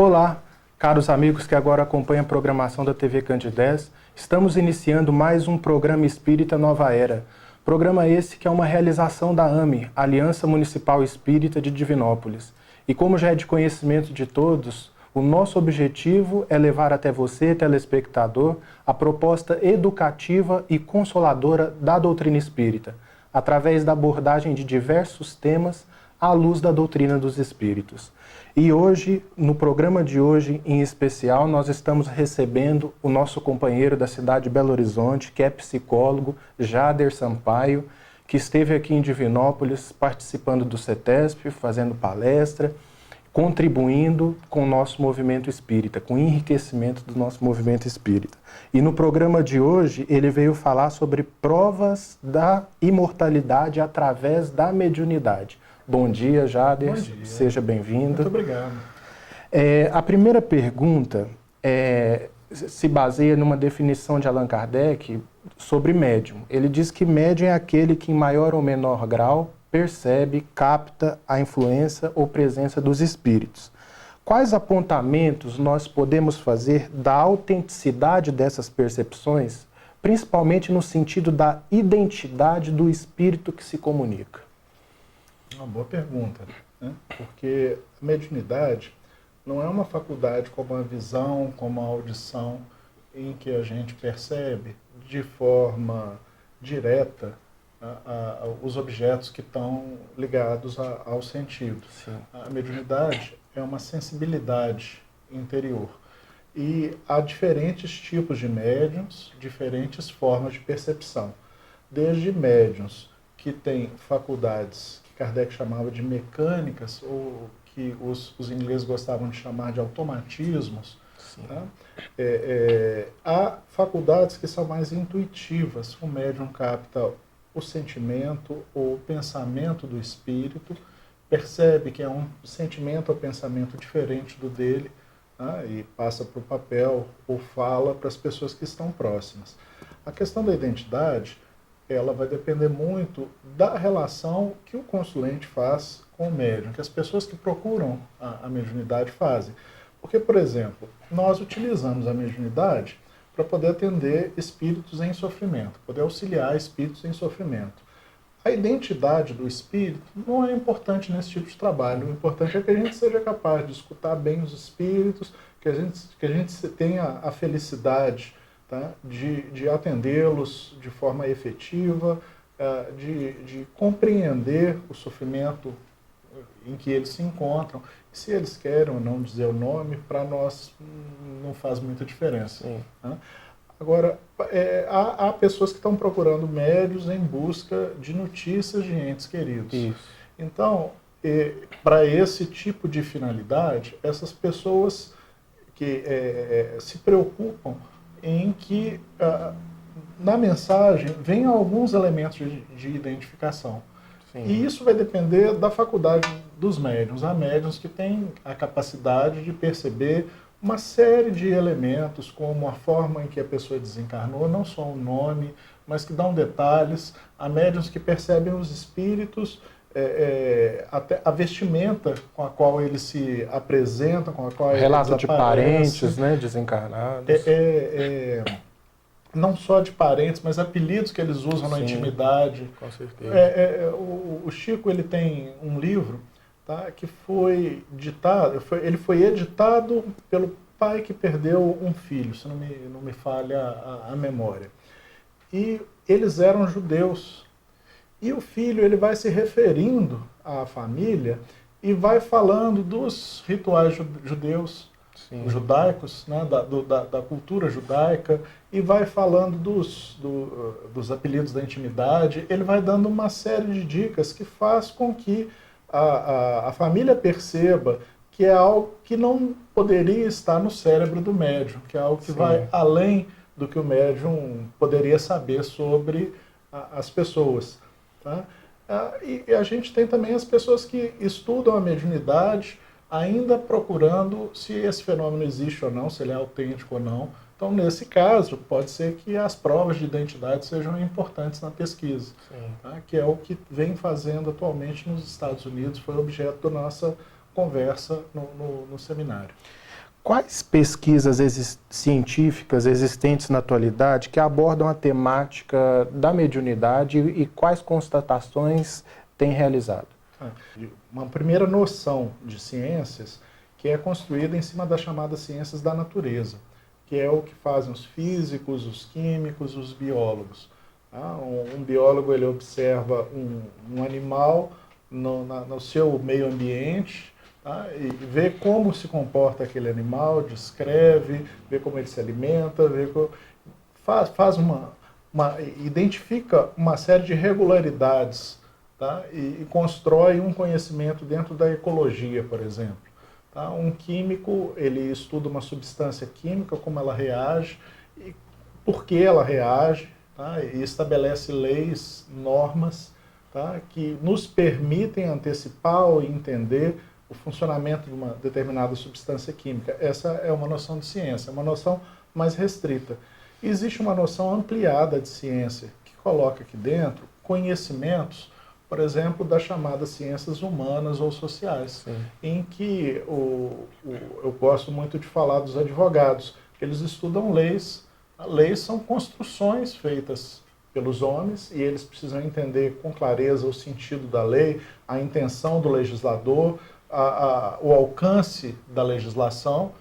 Olá, caros amigos que agora acompanham a programação da TV Candidez. Estamos iniciando mais um programa Espírita Nova Era. Programa esse que é uma realização da AME, Aliança Municipal Espírita de Divinópolis. E como já é de conhecimento de todos, o nosso objetivo é levar até você, telespectador, a proposta educativa e consoladora da doutrina espírita, através da abordagem de diversos temas à luz da doutrina dos espíritos. E hoje, no programa de hoje em especial, nós estamos recebendo o nosso companheiro da cidade de Belo Horizonte, que é psicólogo, Jader Sampaio, que esteve aqui em Divinópolis participando do CETESP, fazendo palestra, contribuindo com o nosso movimento espírita, com o enriquecimento do nosso movimento espírita. E no programa de hoje, ele veio falar sobre provas da imortalidade através da mediunidade. Bom dia, Jader. Bom dia. Seja bem-vindo. Muito obrigado. A primeira pergunta se baseia numa definição de Allan Kardec sobre médium. Ele diz que médium é aquele que, em maior ou menor grau, percebe, capta a influência ou presença dos espíritos. Quais apontamentos nós podemos fazer da autenticidade dessas percepções, principalmente no sentido da identidade do espírito que se comunica? Uma boa pergunta, né? Porque a mediunidade não é uma faculdade como a visão, como a audição, em que a gente percebe de forma direta os objetos que estão ligados ao sentido. Sim. A mediunidade é uma sensibilidade interior. E há diferentes tipos de médiuns, diferentes formas de percepção. Desde médiuns que têm faculdades que Kardec chamava de mecânicas, ou que os ingleses gostavam de chamar de automatismos. Tá? Há faculdades que são mais intuitivas. O médium capta o sentimento ou o pensamento do espírito, percebe que é um sentimento ou pensamento diferente do dele, tá? E passa para o papel ou fala para as pessoas que estão próximas. A questão da identidade, ela vai depender muito da relação que o consulente faz com o médium, que as pessoas que procuram a mediunidade fazem. Porque, por exemplo, nós utilizamos a mediunidade para poder atender espíritos em sofrimento, poder auxiliar espíritos em sofrimento. A identidade do espírito não é importante nesse tipo de trabalho. O importante é que a gente seja capaz de escutar bem os espíritos, que a gente tenha a felicidade, tá, de atendê-los de forma efetiva, de compreender o sofrimento em que eles se encontram. Se eles querem ou não dizer o nome, para nós não faz muita diferença. Né? Agora, há pessoas que estão procurando médios em busca de notícias de entes queridos. Isso. Então, para esse tipo de finalidade, essas pessoas que se preocupam em que na mensagem venham alguns elementos de identificação. Sim. E isso vai depender da faculdade dos médiuns. Há médiuns que têm a capacidade de perceber uma série de elementos, como a forma em que a pessoa desencarnou, não só o nome, mas que dão detalhes. Há médiuns que percebem os espíritos, até a vestimenta com a qual eles se apresentam, com a qual relato eles de parentes, né, desencarnados. Não só de parentes, mas apelidos que eles usam. Sim, na intimidade. Com certeza. O Chico, ele tem um livro, tá, que foi ditado, ele foi editado pelo pai que perdeu um filho, se não me falha a memória. E eles eram judeus. E o filho, ele vai se referindo à família e vai falando dos rituais judeus, sim, judaicos, né, da cultura judaica, e vai falando dos apelidos da intimidade. Ele vai dando uma série de dicas que faz com que a família perceba que é algo que não poderia estar no cérebro do médium, que é algo que, sim, vai além do que o médium poderia saber sobre as pessoas. Tá? E a gente tem também as pessoas que estudam a mediunidade, ainda procurando se esse fenômeno existe ou não, se ele é autêntico ou não. Então, nesse caso, pode ser que as provas de identidade sejam importantes na pesquisa, tá? Que é o que vem fazendo atualmente nos Estados Unidos, foi objeto da nossa conversa no seminário. quais pesquisas científicas existentes na atualidade que abordam a temática da mediunidade e quais constatações têm realizado? Uma primeira noção de ciências que é construída em cima das chamadas ciências da natureza, que é o que fazem os físicos, os químicos, os biólogos. Um biólogo ele observa um animal no seu meio ambiente, e vê como se comporta aquele animal, descreve, vê como ele se alimenta, identifica uma série de regularidades, e constrói um conhecimento dentro da ecologia, por exemplo. Um químico ele estuda uma substância química, como ela reage, e por que ela reage, e estabelece leis, normas, que nos permitem antecipar ou entender o funcionamento de uma determinada substância química. Essa é uma noção de ciência, uma noção mais restrita. E existe uma noção ampliada de ciência, que coloca aqui dentro conhecimentos, por exemplo, das chamadas ciências humanas ou sociais, sim, em que eu gosto muito de falar dos advogados. Eles estudam leis. Leis são construções feitas pelos homens e eles precisam entender com clareza o sentido da lei, a intenção do legislador, o alcance da legislação,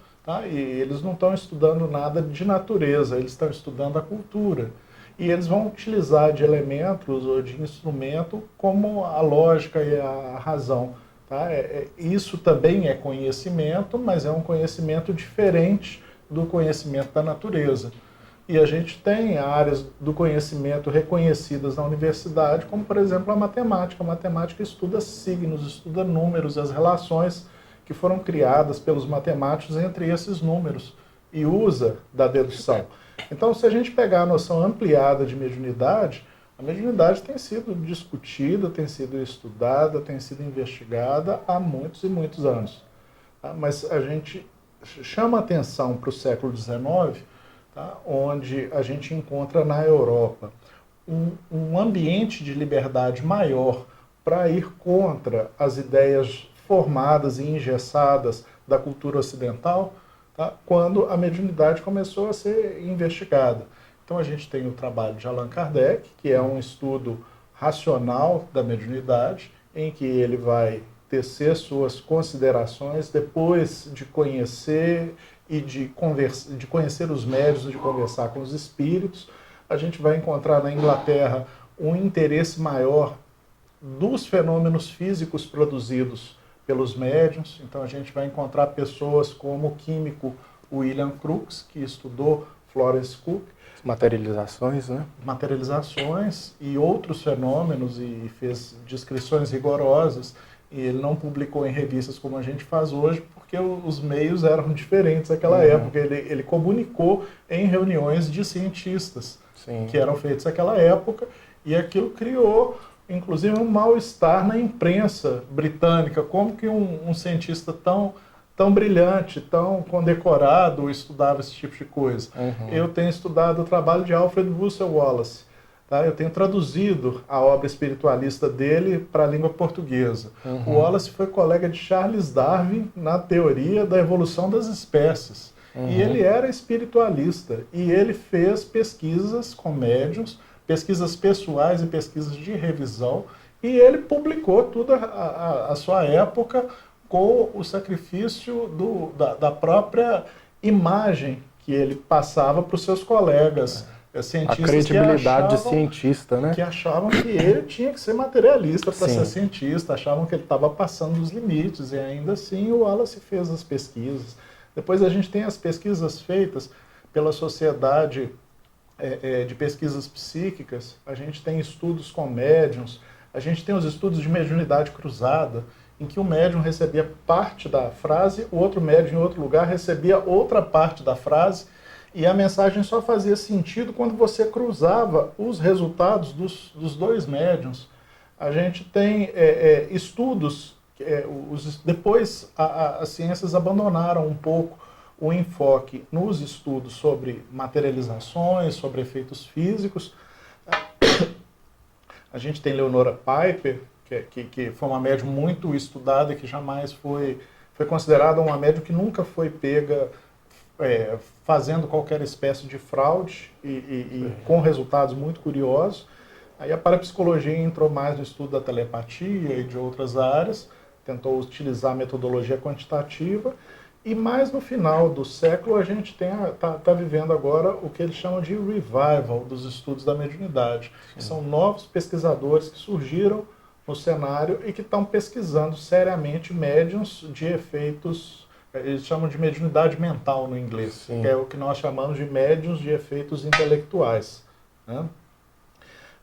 e eles não estão estudando nada de natureza, eles estão estudando a cultura. E eles vão utilizar de elementos ou de instrumento como a lógica e a razão. Isso também é conhecimento, mas é um conhecimento diferente do conhecimento da natureza. E a gente tem áreas do conhecimento reconhecidas na universidade, como, por exemplo, a matemática. A matemática estuda signos, estuda números, as relações que foram criadas pelos matemáticos entre esses números, e usa da dedução. Então, se a gente pegar a noção ampliada de mediunidade, a mediunidade tem sido discutida, tem sido estudada, tem sido investigada há muitos e muitos anos. Mas a gente chama atenção para o século XIX, onde a gente encontra na Europa um ambiente de liberdade maior para ir contra as ideias formadas e engessadas da cultura ocidental, quando a mediunidade começou a ser investigada. Então a gente tem o trabalho de Allan Kardec, que é um estudo racional da mediunidade, em que ele vai tecer suas considerações depois de conhecer e de conhecer os médiuns e de conversar com os espíritos. A gente vai encontrar na Inglaterra um interesse maior dos fenômenos físicos produzidos pelos médiuns. Então a gente vai encontrar pessoas como o químico William Crookes, que estudou Florence Cook. Materializações, né? Materializações e outros fenômenos, e fez descrições rigorosas. E ele não publicou em revistas como a gente faz hoje, porque os meios eram diferentes naquela época. Ele comunicou em reuniões de cientistas, sim, que eram feitas naquela época, e aquilo criou inclusive um mal-estar na imprensa britânica. Como que um cientista tão brilhante, tão condecorado estudava esse tipo de coisa? Eu tenho estudado o trabalho de Alfred Russel Wallace. Eu tenho traduzido a obra espiritualista dele para a língua portuguesa. O Wallace foi colega de Charles Darwin na teoria da evolução das espécies. E ele era espiritualista. E ele fez pesquisas com médiuns, pesquisas pessoais e pesquisas de revisão, e ele publicou tudo a sua época com o sacrifício da própria imagem que ele passava para os seus colegas cientistas. A credibilidade de cientista, né? Que achavam que ele tinha que ser materialista para ser cientista, achavam que ele estava passando dos limites, e ainda assim o Wallace fez as pesquisas. Depois a gente tem as pesquisas feitas pela Sociedade de Pesquisas Psíquicas, a gente tem estudos com médiuns, a gente tem os estudos de mediunidade cruzada, em que o médium recebia parte da frase, o outro médium em outro lugar recebia outra parte da frase, e a mensagem só fazia sentido quando você cruzava os resultados dos dois médiuns. A gente tem estudos, depois as ciências abandonaram um pouco o enfoque nos estudos sobre materializações, sobre efeitos físicos. A gente tem Leonora Piper, que foi uma médium muito estudada e que jamais foi foi considerada uma médium que nunca foi pega fazendo qualquer espécie de fraude e com resultados muito curiosos. Aí a parapsicologia entrou mais no estudo da telepatia e de outras áreas, tentou utilizar a metodologia quantitativa, e mais no final do século a gente está vivendo agora o que eles chamam de revival dos estudos da mediunidade, que são novos pesquisadores que surgiram no cenário e que estão pesquisando seriamente médiuns de efeitos, eles chamam de mediunidade mental no inglês, Sim. que é o que nós chamamos de médiuns de efeitos intelectuais, né?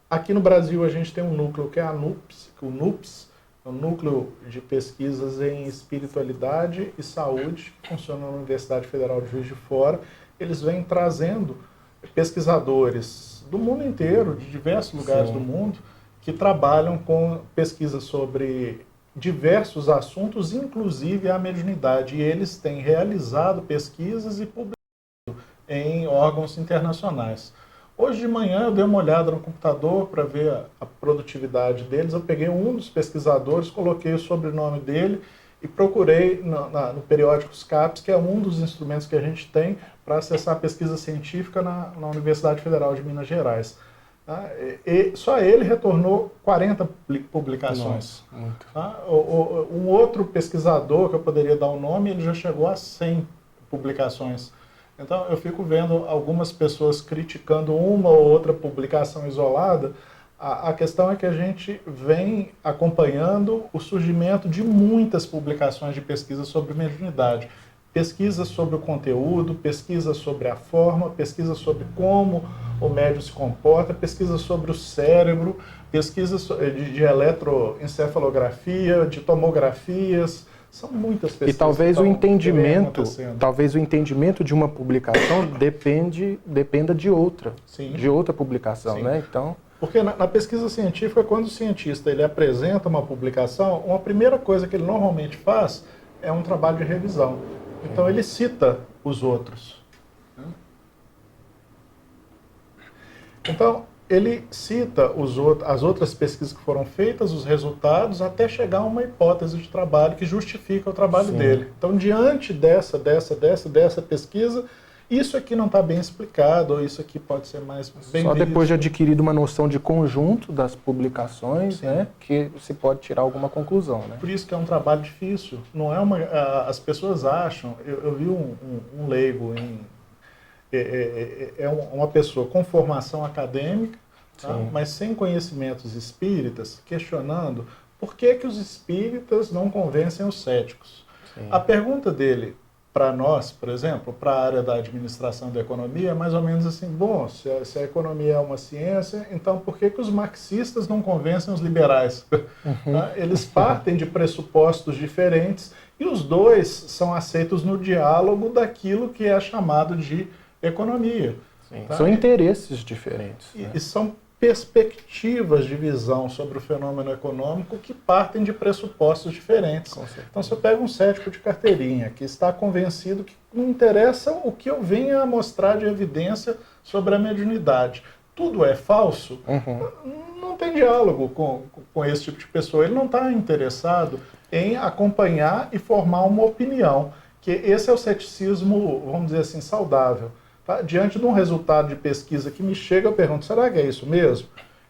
Aqui no Brasil a gente tem um núcleo que é a NUPS, o NUPS, é o Núcleo de Pesquisas em Espiritualidade e Saúde, que funciona na Universidade Federal de Juiz de Fora. Eles vêm trazendo pesquisadores do mundo inteiro, de diversos lugares Sim. do mundo, que trabalham com pesquisas sobre diversos assuntos, inclusive a mediunidade. E eles têm realizado pesquisas e publicado em órgãos internacionais. Hoje de manhã eu dei uma olhada no computador para ver a produtividade deles. Eu peguei um dos pesquisadores, coloquei o sobrenome dele e procurei no periódico SCAPES, que é um dos instrumentos que a gente tem para acessar a pesquisa científica na Universidade Federal de Minas Gerais. Tá? E só ele retornou 40 publicações. Nossa, muito. Tá? Um outro pesquisador, que eu poderia dar o nome, ele já chegou a 100 publicações. Então, eu fico vendo algumas pessoas criticando uma ou outra publicação isolada. A questão é que a gente vem acompanhando o surgimento de muitas publicações de pesquisa sobre mediunidade. Pesquisa sobre o conteúdo, pesquisa sobre a forma, pesquisa sobre como o médium se comporta, pesquisa sobre o cérebro, pesquisa de eletroencefalografia, de tomografias. São muitas pesquisas. E talvez o entendimento de uma publicação dependa de outra publicação, Sim. né? Então, porque na pesquisa científica, quando o cientista ele apresenta uma publicação, uma primeira coisa que ele normalmente faz é um trabalho de revisão. Então ele cita os outros. Então ele cita as outras pesquisas que foram feitas, os resultados, até chegar a uma hipótese de trabalho que justifica o trabalho Sim. dele. Então, diante dessa pesquisa, isso aqui não está bem explicado, ou isso aqui pode ser mais bem Só visto. depois de adquirido uma noção de conjunto das publicações, né, que se pode tirar alguma conclusão. Né? Por isso que é um trabalho difícil. Não é as pessoas acham... Eu vi um leigo uma pessoa com formação acadêmica, tá? Mas sem conhecimentos espíritas, questionando por que os espíritas não convencem os céticos. Sim. A pergunta dele para nós, por exemplo, para a área da administração da economia, é mais ou menos assim, bom, se a economia é uma ciência, então por que os marxistas não convencem os liberais? Tá? Eles partem de pressupostos diferentes e os dois são aceitos no diálogo daquilo que é chamado de economia. Tá? São interesses diferentes. E são perspectivas de visão sobre o fenômeno econômico que partem de pressupostos diferentes. Então, se eu pego um cético de carteirinha que está convencido que não interessa o que eu venha a mostrar de evidência sobre a mediunidade, tudo é falso, não tem diálogo com esse tipo de pessoa. Ele não está interessado em acompanhar e formar uma opinião, que esse é o ceticismo, vamos dizer assim, saudável. Tá? Diante de um resultado de pesquisa que me chega, eu pergunto, será que é isso mesmo?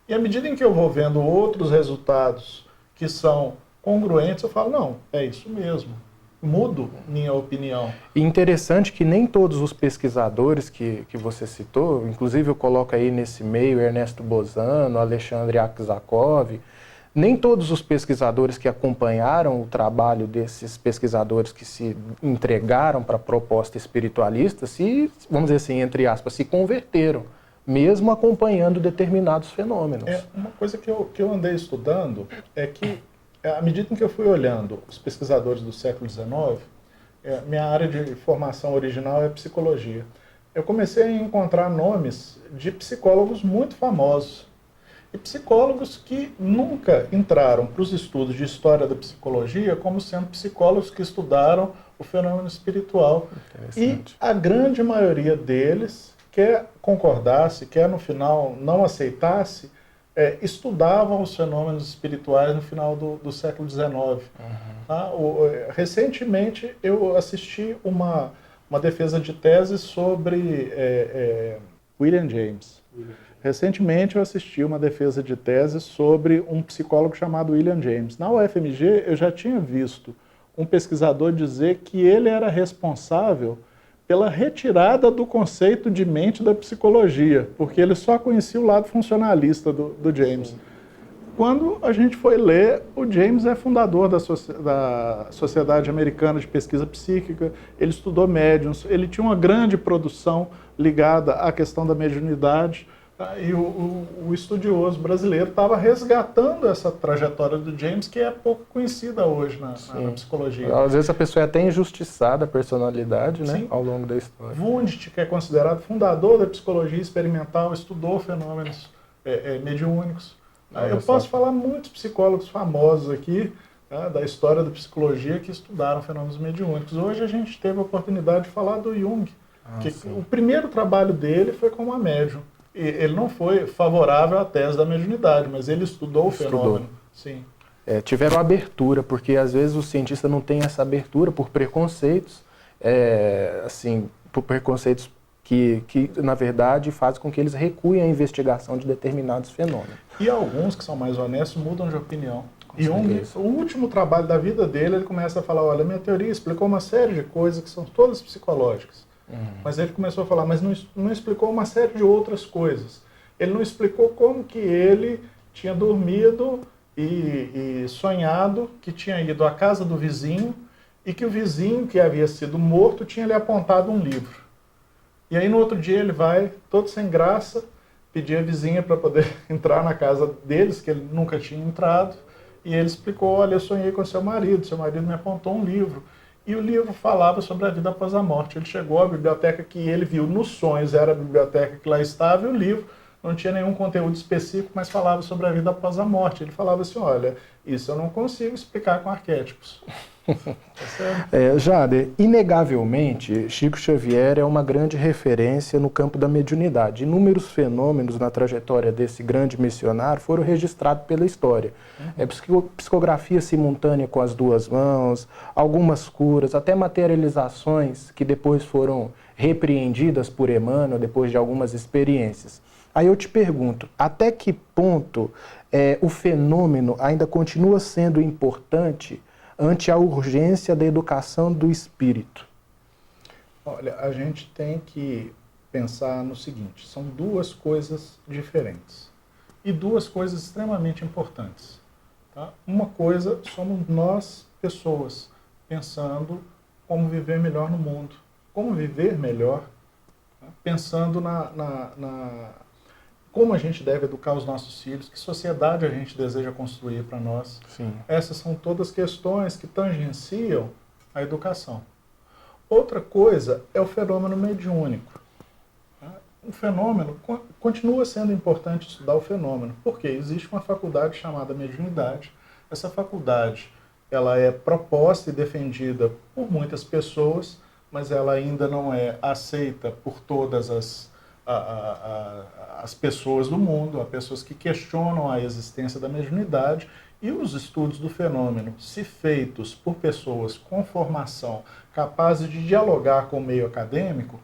E à medida em que eu vou vendo outros resultados que são congruentes, eu falo, não, é isso mesmo. Mudo minha opinião. E interessante que nem todos os pesquisadores que você citou, inclusive eu coloco aí nesse meio Ernesto Bozano, Alexandre Aksakov, nem todos os pesquisadores que acompanharam o trabalho desses pesquisadores que se entregaram para a proposta espiritualista, vamos dizer assim, entre aspas, se converteram, mesmo acompanhando determinados fenômenos. Uma coisa que eu andei estudando é que, à medida em que eu fui olhando os pesquisadores do século XIX, minha área de formação original é psicologia. Eu comecei a encontrar nomes de psicólogos muito famosos, e psicólogos que nunca entraram para os estudos de história da psicologia como sendo psicólogos que estudaram o fenômeno espiritual. E a grande maioria deles, quer concordasse, quer no final não aceitasse, estudavam os fenômenos espirituais no final do século XIX. Tá? Recentemente eu assisti uma defesa de tese sobre William James. Recentemente eu assisti uma defesa de tese sobre um psicólogo chamado William James. Na UFMG eu já tinha visto um pesquisador dizer que ele era responsável pela retirada do conceito de mente da psicologia, porque ele só conhecia o lado funcionalista do James. Sim. Quando a gente foi ler, o James é fundador da Sociedade Americana de Pesquisa Psíquica, ele estudou médiuns, ele tinha uma grande produção ligada à questão da mediunidade, e o estudioso brasileiro estava resgatando essa trajetória do James, que é pouco conhecida hoje na psicologia. Às vezes a pessoa é até injustiçada a personalidade, né, ao longo da história. Wundt, que é considerado fundador da psicologia experimental, estudou fenômenos mediúnicos. Eu posso falar muitos psicólogos famosos aqui, da história da psicologia, que estudaram fenômenos mediúnicos. Hoje a gente teve a oportunidade de falar do Jung, que o primeiro trabalho dele foi como uma médium. Ele não foi favorável à tese da mediunidade, mas ele estudou o fenômeno. Sim. Tiveram abertura, porque às vezes o cientista não tem essa abertura por preconceitos, por preconceitos que na verdade fazem com que eles recuem à investigação de determinados fenômenos. E alguns que são mais honestos mudam de opinião. E o último trabalho da vida dele, ele começa a falar, olha, minha teoria explicou uma série de coisas que são todas psicológicas. Mas ele começou a falar, mas não explicou uma série de outras coisas. Ele não explicou como que ele tinha dormido e sonhado que tinha ido à casa do vizinho e que o vizinho que havia sido morto tinha lhe apontado um livro. E aí no outro dia ele vai, todo sem graça, pedir a vizinha para poder entrar na casa deles, que ele nunca tinha entrado, e ele explicou, olha, eu sonhei com seu marido me apontou um livro. E o livro falava sobre a vida após a morte. Ele chegou à biblioteca que ele viu nos sonhos, era a biblioteca que lá estava, e o livro não tinha nenhum conteúdo específico, mas falava sobre a vida após a morte. Ele falava assim, olha, isso eu não consigo explicar com arquétipos. Jader, inegavelmente, Chico Xavier é uma grande referência no campo da mediunidade. Inúmeros fenômenos na trajetória desse grande missionário foram registrados pela história. Psicografia simultânea com as duas mãos, algumas curas, até materializações que depois foram repreendidas por Emmanuel depois de algumas experiências. Aí eu te pergunto, até que ponto o fenômeno ainda continua sendo importante ante a urgência da educação do espírito? Olha, a gente tem que pensar no seguinte, são duas coisas diferentes e duas coisas extremamente importantes. Tá? Uma coisa somos nós, pessoas, pensando como viver melhor no mundo, como viver melhor, tá? Pensando como a gente deve educar os nossos filhos, que sociedade a gente deseja construir para nós. Sim. Essas são todas questões que tangenciam a educação. Outra coisa é o fenômeno mediúnico. O fenômeno, continua sendo importante estudar o fenômeno, porque existe uma faculdade chamada mediunidade. Essa faculdade ela é proposta e defendida por muitas pessoas, mas ela ainda não é aceita por todas as pessoas do mundo, há pessoas que questionam a existência da mediunidade, e os estudos do fenômeno, se feitos por pessoas com formação capazes de dialogar com o meio acadêmico,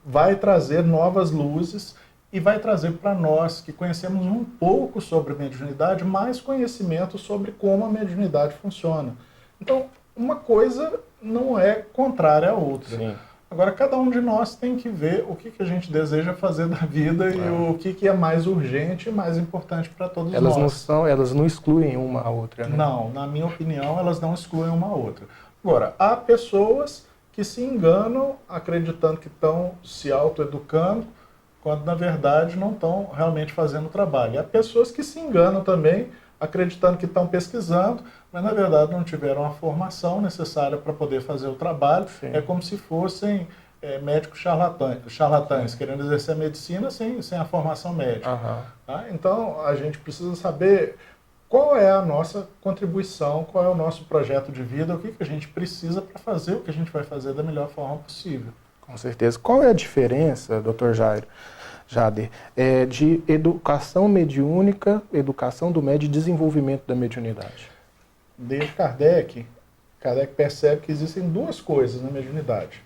vai trazer novas luzes e vai trazer para nós, que conhecemos um pouco sobre a mediunidade, mais conhecimento sobre como a mediunidade funciona. Então, uma coisa não é contrária à outra. Sim. Agora, cada um de nós tem que ver o que a gente deseja fazer da vida e o que é mais urgente e mais importante para todos nós. Elas não excluem uma a outra, né? Não, na minha opinião, elas não excluem uma a outra. Agora, há pessoas que se enganam acreditando que estão se autoeducando, quando na verdade não estão realmente fazendo o trabalho. E há pessoas que se enganam também acreditando que estão pesquisando, mas na verdade não tiveram a formação necessária para poder fazer o trabalho. Sim. É como se fossem médicos charlatães, querendo exercer a medicina sem a formação médica. Uhum. Tá? Então a gente precisa saber qual é a nossa contribuição, qual é o nosso projeto de vida, o que a gente precisa para fazer o que a gente vai fazer da melhor forma possível. Com certeza. Qual é a diferença, Dr. Jairo, Jader, de educação mediúnica, educação do médium e desenvolvimento da mediunidade. Desde Kardec percebe que existem duas coisas na mediunidade.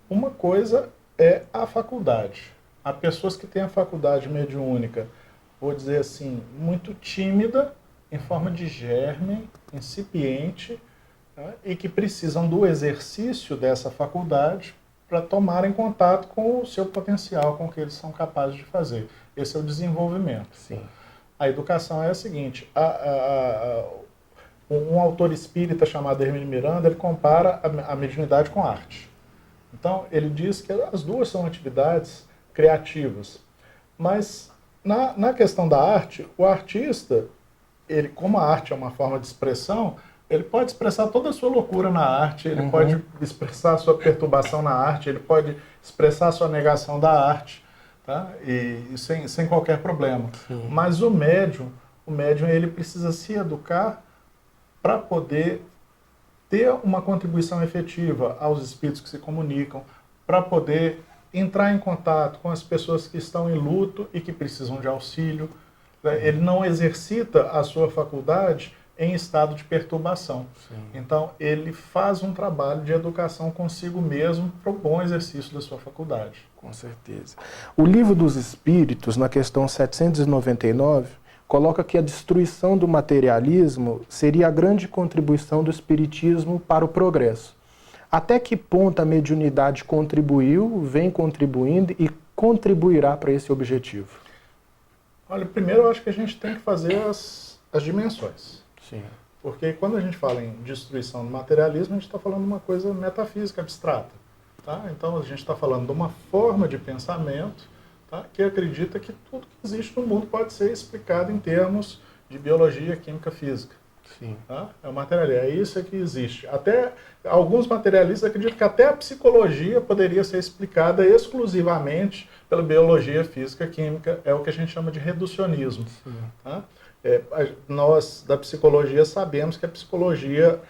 Uma coisa é a faculdade. Há pessoas que têm a faculdade mediúnica, vou dizer assim, muito tímida, em forma de germe, incipiente, né, e que precisam do exercício dessa faculdade para tomarem contato com o seu potencial, com o que eles são capazes de fazer. Esse é o desenvolvimento. Sim. A educação é a seguinte, um autor espírita chamado Hermínio Miranda, ele compara a mediunidade com a arte. Então, ele diz que as duas são atividades criativas. Mas, na questão da arte, o artista, ele, como a arte é uma forma de expressão, ele pode expressar toda a sua loucura na arte, ele pode expressar a sua perturbação na arte, ele pode expressar a sua negação da arte, tá? E sem qualquer problema. Sim. Mas o médium ele precisa se educar para poder ter uma contribuição efetiva aos espíritos que se comunicam, para poder entrar em contato com as pessoas que estão em luto e que precisam de auxílio. Ele não exercita a sua faculdade em estado de perturbação. Sim. Então, ele faz um trabalho de educação consigo mesmo para o bom exercício da sua faculdade. Com certeza. O Livro dos Espíritos, na questão 799, coloca que a destruição do materialismo seria a grande contribuição do espiritismo para o progresso. Até que ponto a mediunidade contribuiu, vem contribuindo e contribuirá para esse objetivo? Olha, primeiro eu acho que a gente tem que fazer as dimensões. Sim. Porque quando a gente fala em destruição do materialismo, a gente está falando de uma coisa metafísica, abstrata. Tá? Então a gente está falando de uma forma de pensamento, tá, que acredita que tudo que existe no mundo pode ser explicado em termos de biologia, química, física. Sim. Tá? É o materialismo, é isso que existe. Até alguns materialistas acreditam que até a psicologia poderia ser explicada exclusivamente pela biologia, física, química, é o que a gente chama de reducionismo. Tá? Nós, da psicologia, sabemos que a psicologia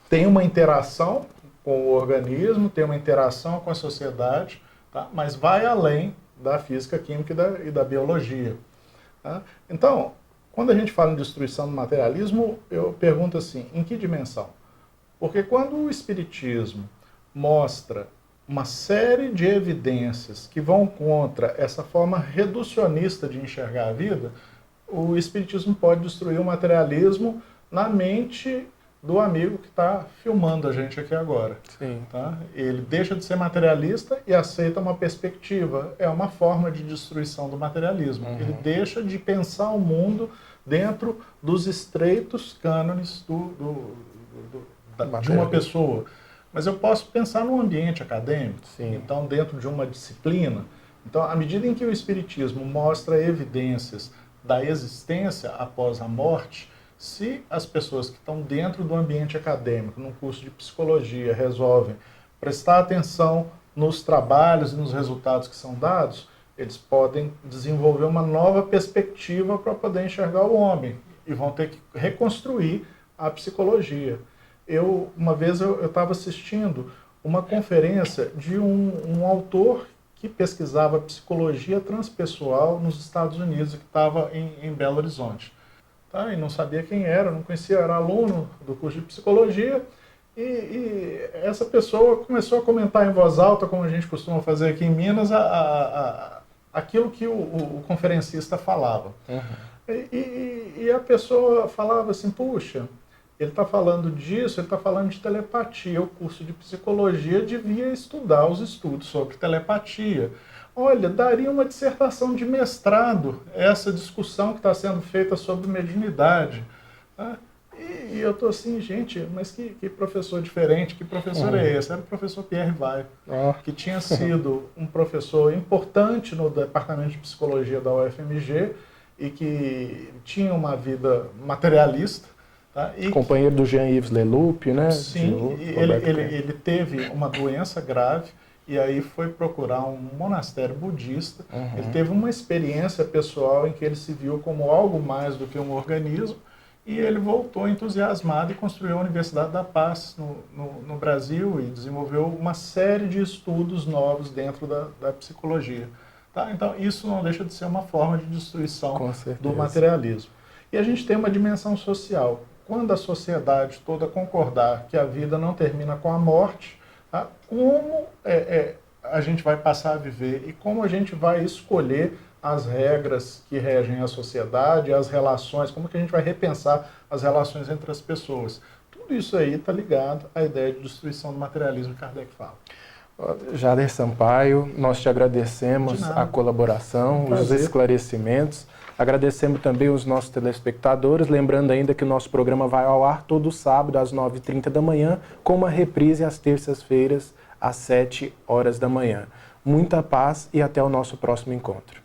tem uma interação com o organismo, tem uma interação com a sociedade, tá? Mas vai além da física, química e da biologia. Tá? Então, quando a gente fala em destruição do materialismo, eu pergunto assim, em que dimensão? Porque quando o Espiritismo mostra uma série de evidências que vão contra essa forma reducionista de enxergar a vida, o Espiritismo pode destruir o materialismo na mente do amigo que está filmando a gente aqui agora. Sim. Tá? Ele deixa de ser materialista e aceita uma perspectiva. É uma forma de destruição do materialismo. Ele deixa de pensar o mundo dentro dos estreitos cânones de uma pessoa. Mas eu posso pensar num ambiente acadêmico, Sim. então dentro de uma disciplina. Então, à medida em que o Espiritismo mostra evidências da existência após a morte, se as pessoas que estão dentro do ambiente acadêmico, num curso de psicologia, resolvem prestar atenção nos trabalhos e nos resultados que são dados, eles podem desenvolver uma nova perspectiva para poder enxergar o homem e vão ter que reconstruir a psicologia. Uma vez eu estava assistindo uma conferência de um autor que pesquisava psicologia transpessoal nos Estados Unidos, que estava em Belo Horizonte. Tá? E não sabia quem era, não conhecia, era aluno do curso de psicologia, e essa pessoa começou a comentar em voz alta, como a gente costuma fazer aqui em Minas, aquilo que o conferencista falava. E a pessoa falava assim, puxa, ele está falando disso, ele está falando de telepatia. O curso de psicologia devia estudar os estudos sobre telepatia. Olha, daria uma dissertação de mestrado essa discussão que está sendo feita sobre mediunidade. Tá? E eu estou assim, gente, mas que professor diferente, que professor é esse? Era o professor Pierre Vai, que tinha sido um professor importante no departamento de psicologia da UFMG e que tinha uma vida materialista. Tá? Companheiro do Jean-Yves Leloup, né? Sim, ele teve uma doença grave e aí foi procurar um monastério budista. Ele teve uma experiência pessoal em que ele se viu como algo mais do que um organismo e ele voltou entusiasmado e construiu a Universidade da Paz no Brasil e desenvolveu uma série de estudos novos dentro da psicologia. Tá? Então, isso não deixa de ser uma forma de destruição Com certeza. do materialismo. E a gente tem uma dimensão social. Quando a sociedade toda concordar que a vida não termina com a morte, tá? Como a gente vai passar a viver e como a gente vai escolher as regras que regem a sociedade, as relações, como que a gente vai repensar as relações entre as pessoas. Tudo isso aí está ligado à ideia de destruição do materialismo que Kardec fala. Jader Sampaio, nós te agradecemos a colaboração, os esclarecimentos. Agradecemos também os nossos telespectadores, lembrando ainda que o nosso programa vai ao ar todo sábado às 9h30 da manhã, com uma reprise às terças-feiras às 7 horas da manhã. Muita paz e até o nosso próximo encontro.